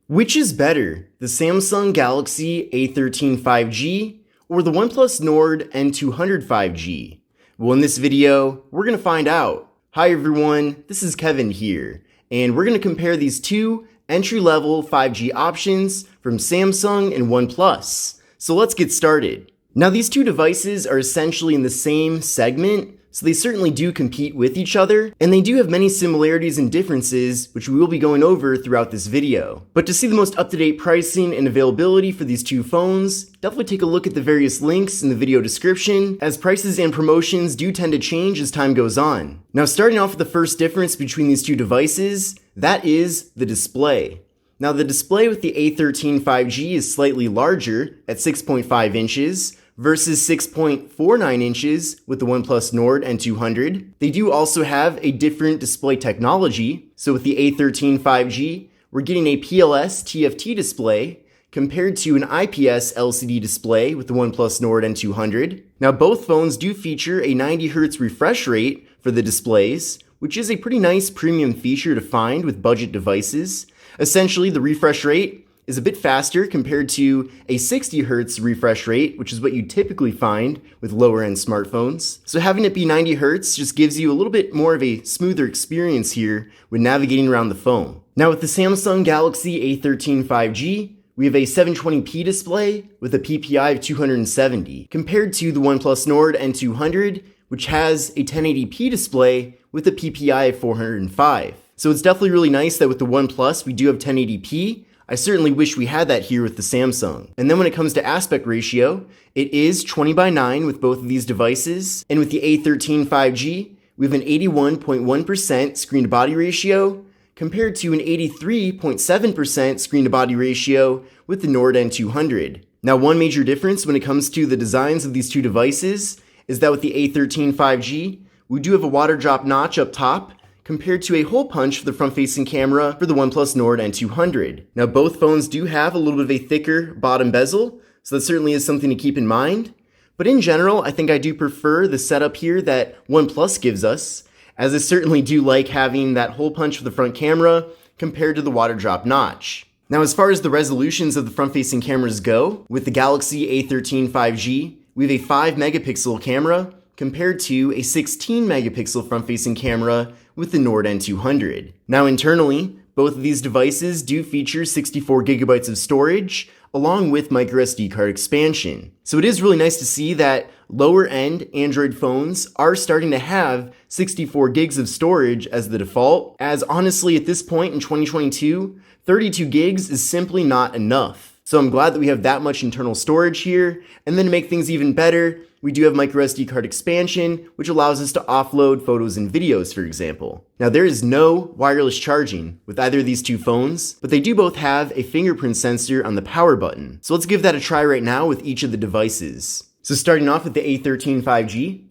Which is better, the Samsung Galaxy A13 5G or the OnePlus Nord N200 5G? Well, in this video, we're going to find out. Hi everyone, this is Kevin here, and we're going to compare these two entry-level 5G options from Samsung and OnePlus. So let's get started. Now these two devices are essentially in the same segment, so they certainly do compete with each other, and they do have many similarities and differences, which we will be going over throughout this video. But to see the most up-to-date pricing and availability for these two phones, definitely take a look at the various links in the video description, as prices and promotions do tend to change as time goes on. Now starting off with the first difference between these two devices, that is the display. Now the display with the A13 5G is slightly larger at 6.5 inches, versus 6.49 inches with the OnePlus Nord N200. They do also have a different display technology. So with the A13 5G, we're getting a PLS TFT display compared to an IPS LCD display with the OnePlus Nord N200. Now both phones do feature a 90 Hz refresh rate for the displays, which is a pretty nice premium feature to find with budget devices. Essentially, the refresh rate is a bit faster compared to a 60 Hz refresh rate, which is what you typically find with lower end smartphones. So having it be 90 Hz just gives you a little bit more of a smoother experience here when navigating around the phone. Now with the Samsung Galaxy A13 5G, we have a 720p display with a PPI of 270, compared to the OnePlus Nord N200, which has a 1080p display with a PPI of 405. So it's definitely really nice that with the OnePlus we do have 1080p. I certainly wish we had that here with the Samsung. And then when it comes to aspect ratio, it is 20:9 with both of these devices. And with the A13 5G, we have an 81.1% screen to body ratio compared to an 83.7% screen to body ratio with the Nord N200. Now one major difference when it comes to the designs of these two devices is that with the A13 5G, we do have a water drop notch up top compared to a hole punch for the front-facing camera for the OnePlus Nord N200. Now both phones do have a little bit of a thicker bottom bezel, so that certainly is something to keep in mind. But in general, I think I do prefer the setup here that OnePlus gives us, as I certainly do like having that hole punch for the front camera compared to the water drop notch. Now as far as the resolutions of the front-facing cameras go, with the Galaxy A13 5G, we have a 5 megapixel camera compared to a 16 megapixel front-facing camera with the Nord N200. Now internally, both of these devices do feature 64 gigabytes of storage, along with microSD card expansion. So it is really nice to see that lower-end Android phones are starting to have 64 gigs of storage as the default, as honestly at this point in 2022, 32 gigs is simply not enough. So I'm glad that we have that much internal storage here, and then to make things even better, we do have microSD card expansion, which allows us to offload photos and videos, for example. Now there is no wireless charging with either of these two phones, but they do both have a fingerprint sensor on the power button. So let's give that a try right now with each of the devices. So starting off with the A13 5G.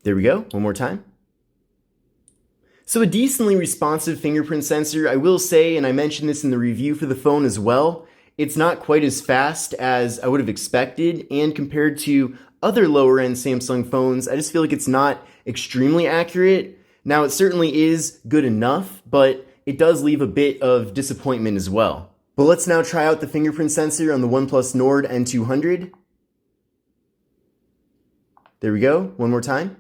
There we go, one more time. So a decently responsive fingerprint sensor, I will say, and I mentioned this in the review for the phone as well, it's not quite as fast as I would have expected, and compared to other lower-end Samsung phones, I just feel like it's not extremely accurate. Now, it certainly is good enough, but it does leave a bit of disappointment as well. But let's now try out the fingerprint sensor on the OnePlus Nord N200. There we go, one more time.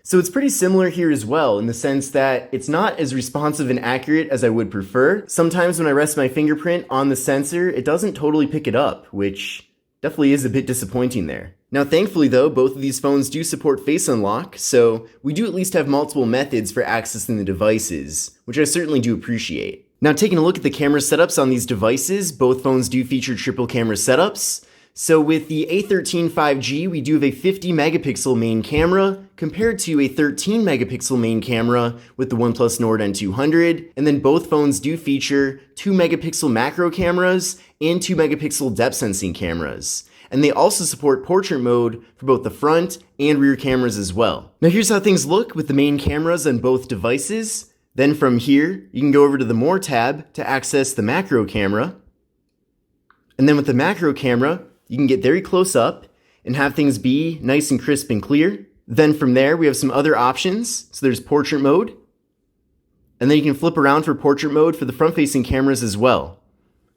So it's pretty similar here as well, in the sense that it's not as responsive and accurate as I would prefer. Sometimes when I rest my fingerprint on the sensor, it doesn't totally pick it up, which definitely is a bit disappointing there. Now thankfully though, both of these phones do support Face Unlock, so we do at least have multiple methods for accessing the devices, which I certainly do appreciate. Now taking a look at the camera setups on these devices, both phones do feature triple camera setups. So with the A13 5G, we do have a 50 megapixel main camera compared to a 13 megapixel main camera with the OnePlus Nord N200. And then both phones do feature 2 megapixel macro cameras and 2 megapixel depth sensing cameras. And they also support portrait mode for both the front and rear cameras as well. Now here's how things look with the main cameras on both devices. Then from here, you can go over to the More tab to access the macro camera. And then with the macro camera, you can get very close up and have things be nice and crisp and clear. Then from there, we have some other options. So there's portrait mode, And then you can flip around for portrait mode for the front-facing cameras as well.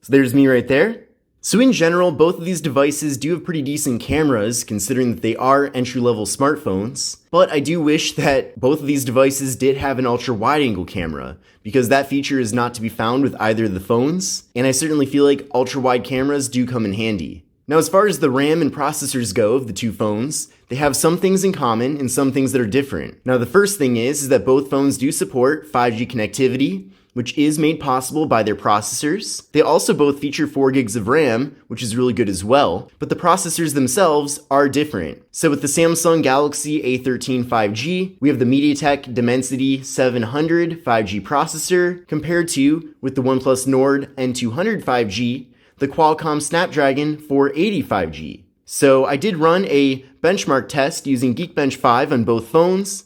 So there's me right there. So in general, both of these devices do have pretty decent cameras, considering that they are entry-level smartphones. But I do wish that both of these devices did have an ultra-wide-angle camera, because that feature is not to be found with either of the phones, and I certainly feel like ultra-wide cameras do come in handy. Now, as far as the RAM and processors go of the two phones, they have some things in common and some things that are different. Now, the first thing is that both phones do support 5G connectivity, which is made possible by their processors. They also both feature 4 gigs of RAM, which is really good as well, but the processors themselves are different. So with the Samsung Galaxy A13 5G, we have the MediaTek Dimensity 700 5G processor, compared to, with the OnePlus Nord N200 5G, the Qualcomm Snapdragon 480 5G. So I did run a benchmark test using Geekbench 5 on both phones,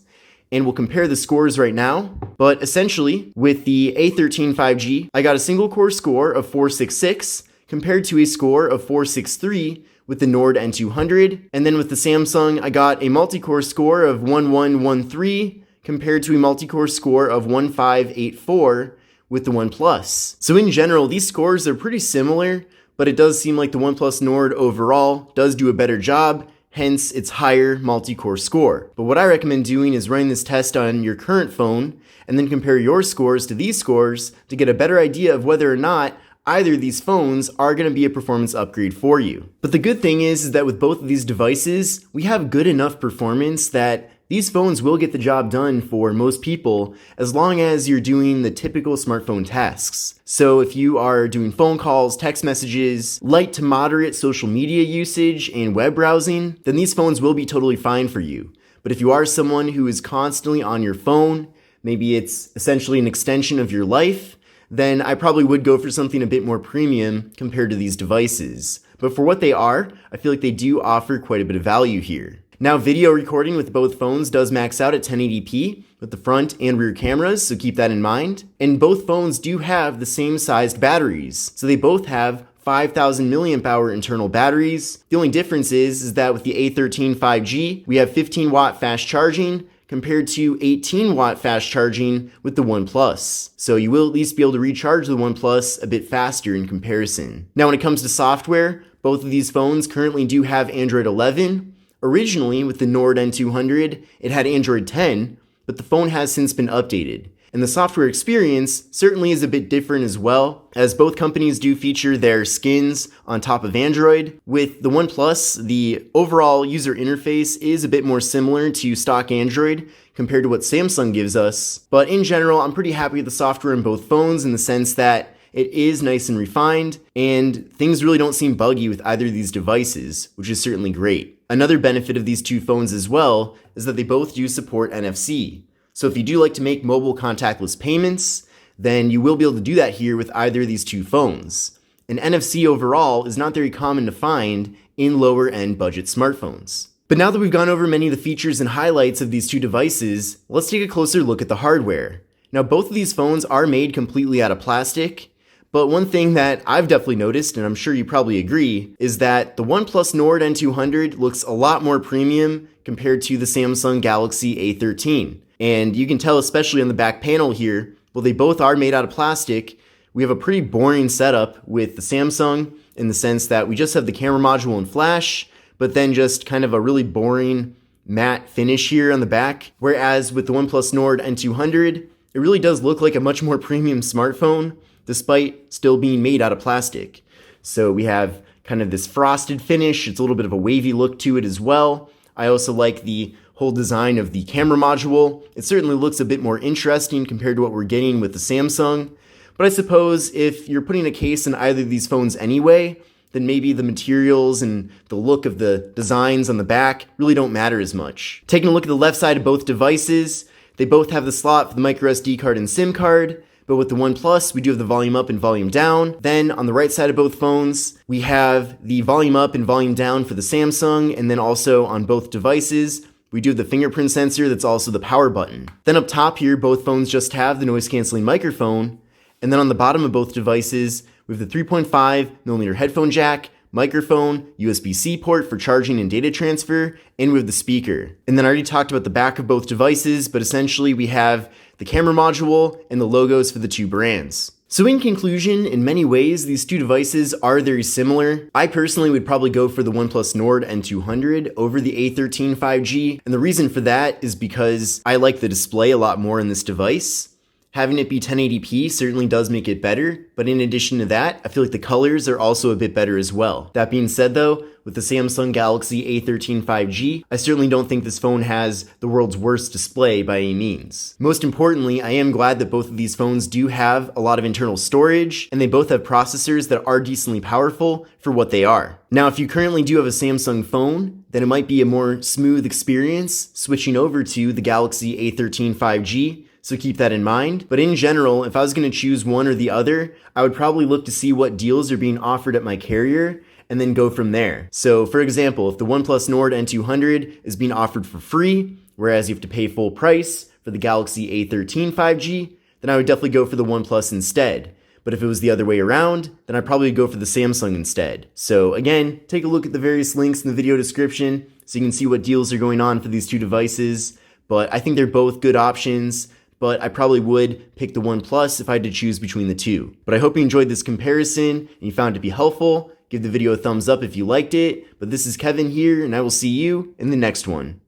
and we'll compare the scores right now. But essentially, with the A13 5G, I got a single core score of 466 compared to a score of 463 with the Nord N200. And then with the Samsung, I got a multi-core score of 1113 compared to a multi-core score of 1584 with the OnePlus. So in general, these scores are pretty similar, but it does seem like the OnePlus Nord overall does do a better job, hence its higher multi-core score. But what I recommend doing is running this test on your current phone and then compare your scores to these scores to get a better idea of whether or not either of these phones are going to be a performance upgrade for you. But the good thing is that with both of these devices, we have good enough performance that these phones will get the job done for most people as long as you're doing the typical smartphone tasks. So if you are doing phone calls, text messages, light to moderate social media usage, and web browsing, then these phones will be totally fine for you. But if you are someone who is constantly on your phone, maybe it's essentially an extension of your life, then I probably would go for something a bit more premium compared to these devices. But for what they are, I feel like they do offer quite a bit of value here. Now, video recording with both phones does max out at 1080p with the front and rear cameras, so keep that in mind. And both phones do have the same sized batteries, so they both have 5,000 milliamp hour internal batteries. The only difference is that with the A13 5G, we have 15 watt fast charging compared to 18 watt fast charging with the OnePlus. So you will at least be able to recharge the OnePlus a bit faster in comparison. Now, when it comes to software, both of these phones currently do have Android 11. Originally, with the Nord N200, it had Android 10, but the phone has since been updated. And the software experience certainly is a bit different as well, as both companies do feature their skins on top of Android. With the OnePlus, the overall user interface is a bit more similar to stock Android compared to what Samsung gives us. But in general, I'm pretty happy with the software in both phones in the sense that it is nice and refined, and things really don't seem buggy with either of these devices, which is certainly great. Another benefit of these two phones as well is that they both do support NFC. So if you do like to make mobile contactless payments, then you will be able to do that here with either of these two phones. And NFC overall is not very common to find in lower end budget smartphones. But now that we've gone over many of the features and highlights of these two devices, let's take a closer look at the hardware. Now, both of these phones are made completely out of plastic. But one thing that I've definitely noticed, and I'm sure you probably agree, is that the OnePlus Nord N200 looks a lot more premium compared to the Samsung Galaxy A13. And you can tell, especially on the back panel here, well, they both are made out of plastic. We have a pretty boring setup with the Samsung in the sense that we just have the camera module and flash, but then just kind of a really boring matte finish here on the back. Whereas with the OnePlus Nord N200, it really does look like a much more premium smartphone, despite still being made out of plastic. So we have kind of this frosted finish. It's a little bit of a wavy look to it as well. I also like the whole design of the camera module. It certainly looks a bit more interesting compared to what we're getting with the Samsung. But I suppose if you're putting a case in either of these phones anyway, then maybe the materials and the look of the designs on the back really don't matter as much. Taking a look at the left side of both devices, they both have the slot for the microSD card and SIM card. But with the OnePlus, we do have the volume up and volume down. Then on the right side of both phones, we have the volume up and volume down for the Samsung. And then also on both devices, we do have the fingerprint sensor that's also the power button. Then up top here, both phones just have the noise canceling microphone. And then on the bottom of both devices, we have the 3.5mm headphone jack, microphone, USB-C port for charging and data transfer, and we have the speaker. And then I already talked about the back of both devices, but essentially we have the camera module and the logos for the two brands. So in conclusion, in many ways, these two devices are very similar. I personally would probably go for the OnePlus Nord N200 over the A13 5G, and the reason for that is because I like the display a lot more in this device. Having it be 1080p certainly does make it better, but in addition to that, I feel like the colors are also a bit better as well. That being said though, with the Samsung Galaxy A13 5G, I certainly don't think this phone has the world's worst display by any means. Most importantly, I am glad that both of these phones do have a lot of internal storage, and they both have processors that are decently powerful for what they are. Now, if you currently do have a Samsung phone, then it might be a more smooth experience switching over to the Galaxy A13 5G, so keep that in mind. But in general, if I was going to choose one or the other, I would probably look to see what deals are being offered at my carrier and then go from there. So for example, if the OnePlus Nord N200 is being offered for free, whereas you have to pay full price for the Galaxy A13 5G, then I would definitely go for the OnePlus instead. But if it was the other way around, then I'd probably go for the Samsung instead. So again, take a look at the various links in the video description so you can see what deals are going on for these two devices. But I think they're both good options, but I probably would pick the OnePlus if I had to choose between the two. But I hope you enjoyed this comparison and you found it to be helpful. Give the video a thumbs up if you liked it. But this is Kevin here, and I will see you in the next one.